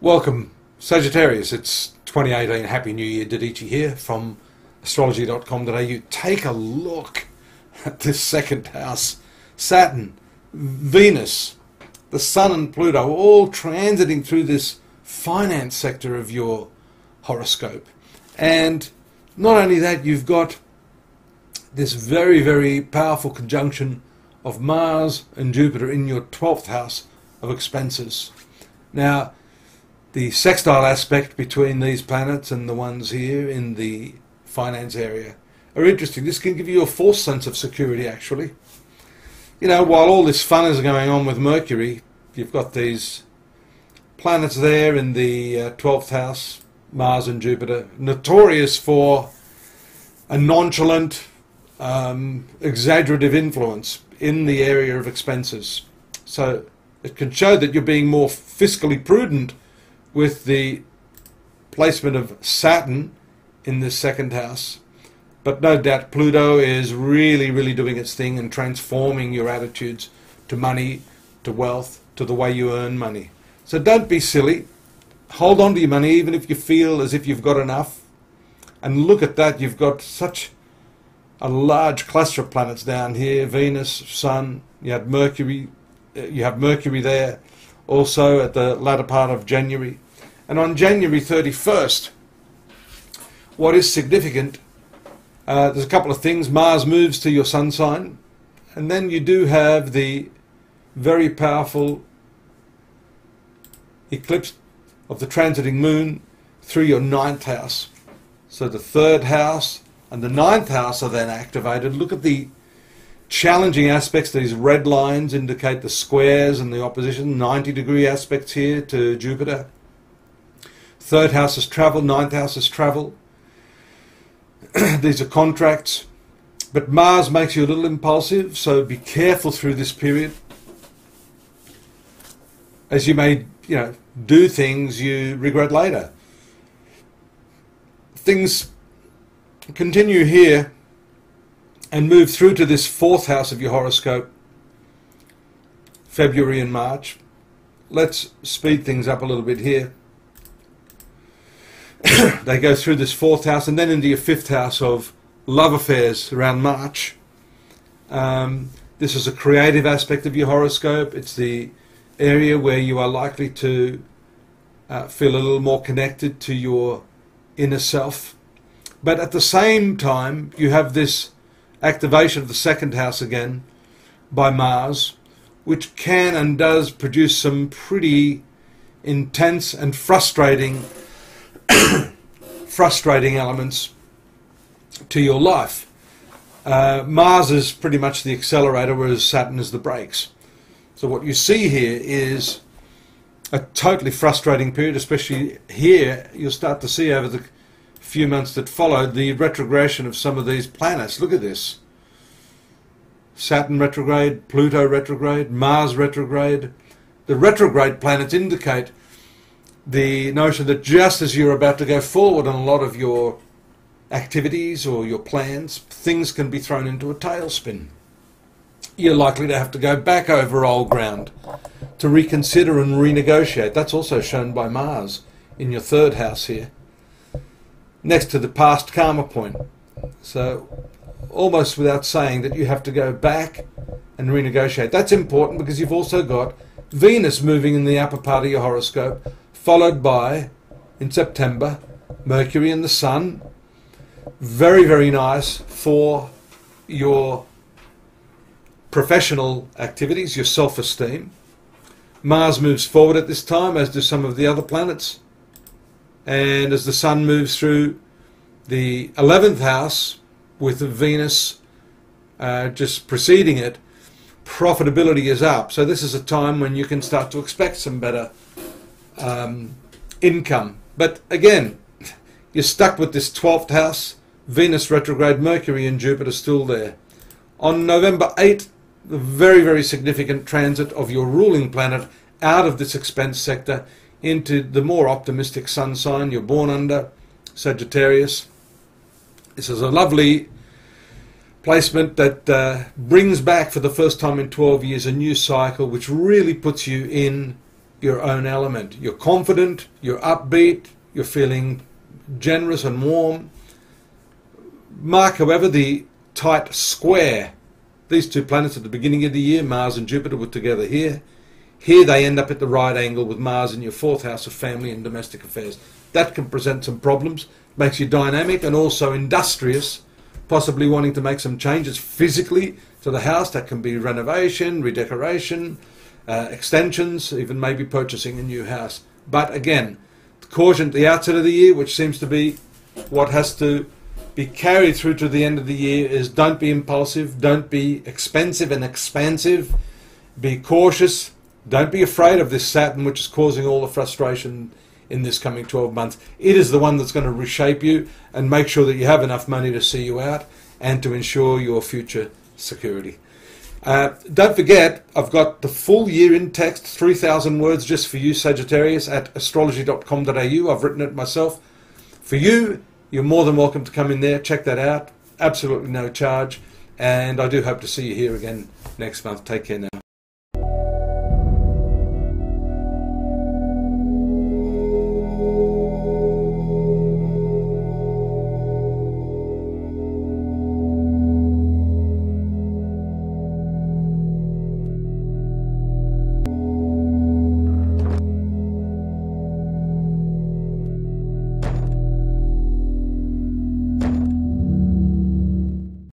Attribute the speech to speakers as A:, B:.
A: Welcome, Sagittarius. It's 2018. Happy New Year. Dadhichi here from astrology.com.au. Take a look at this second house. Saturn, Venus, the Sun and Pluto all transiting through this finance sector of your horoscope. And not only that, you've got this very, very powerful conjunction of Mars and Jupiter in your 12th house of expenses. Now, the sextile aspect between these planets and the ones here in the finance area are interesting. This can give you a false sense of security, actually. You know, while all this fun is going on with Mercury, you've got these planets there in the 12th house, Mars and Jupiter, notorious for a nonchalant, exaggerative influence in the area of expenses. So it can show that you're being more fiscally prudent with the placement of Saturn in this second house. But no doubt Pluto is really doing its thing and transforming your attitudes to money, to wealth, to the way you earn money. So don't be silly. Hold on to your money even if you feel as if you've got enough. And look at that, you've got such a large cluster of planets down here. Venus, Sun, you have Mercury there also at the latter part of January. And on January 31st, what is significant, there's a couple of things. Mars moves to your sun sign, and then you do have the very powerful eclipse of the transiting moon through your 9th house. So the 3rd house and the 9th house are then activated. Look at the challenging aspects. These red lines indicate the squares and the opposition, 90-degree aspects here to Jupiter. 3rd house is travel, 9th house is travel. These are contracts. But Mars makes you a little impulsive, so be careful through this period. As you may, do things you regret later. Things continue here and move through to this 4th house of your horoscope, February and March. Let's speed things up a little bit here. They go through this 4th house and then into your 5th house of love affairs around March. This is a creative aspect of your horoscope. It's the area where you are likely to feel a little more connected to your inner self. But at the same time, you have this activation of the 2nd house again by Mars, which can and does produce some pretty intense and frustrating elements to your life. Mars is pretty much the accelerator, whereas Saturn is the brakes. So what you see here is a totally frustrating period, especially here. You'll start to see over the few months that followed the retrogression of some of these planets. Look at this. Saturn retrograde, Pluto retrograde, Mars retrograde. The retrograde planets indicate the notion that just as you're about to go forward on a lot of your activities or your plans, things can be thrown into a tailspin. You're likely to have to go back over old ground to reconsider and renegotiate. That's also shown by Mars in your 3rd house here, next to the past karma point. So almost without saying that you have to go back and renegotiate. That's important because you've also got Venus moving in the upper part of your horoscope, followed by, in September, Mercury and the Sun. Very nice for your professional activities, your self-esteem. Mars moves forward at this time, as do some of the other planets. And as the Sun moves through the 11th house, with Venus just preceding it, profitability is up. So this is a time when you can start to expect some better income. But again, you're stuck with this 12th house, Venus retrograde, Mercury and Jupiter still there. On November 8th, the very significant transit of your ruling planet out of this expense sector into the more optimistic sun sign you're born under, Sagittarius. This is a lovely placement that brings back for the first time in 12 years a new cycle which really puts you in your own element. You're confident, you're upbeat, you're feeling generous and warm. Mark, however, the tight square. These two planets at the beginning of the year, Mars and Jupiter, were together here. Here they end up at the right angle with Mars in your 4th house of family and domestic affairs. That can present some problems, makes you dynamic and also industrious, possibly wanting to make some changes physically to the house. That can be renovation, redecoration, extensions, even maybe purchasing a new house. But again, caution at the outset of the year, which seems to be what has to be carried through to the end of the year, is don't be impulsive, don't be expensive and expansive, be cautious, don't be afraid of this Saturn, which is causing all the frustration in this coming 12 months. It is the one that's going to reshape you and make sure that you have enough money to see you out and to ensure your future security. Don't forget, I've got the full year in text, 3,000 words just for you, Sagittarius, at astrology.com.au. I've written it myself. For you, you're more than welcome to come in there, check that out. Absolutely no charge. And I do hope to see you here again next month. Take care now.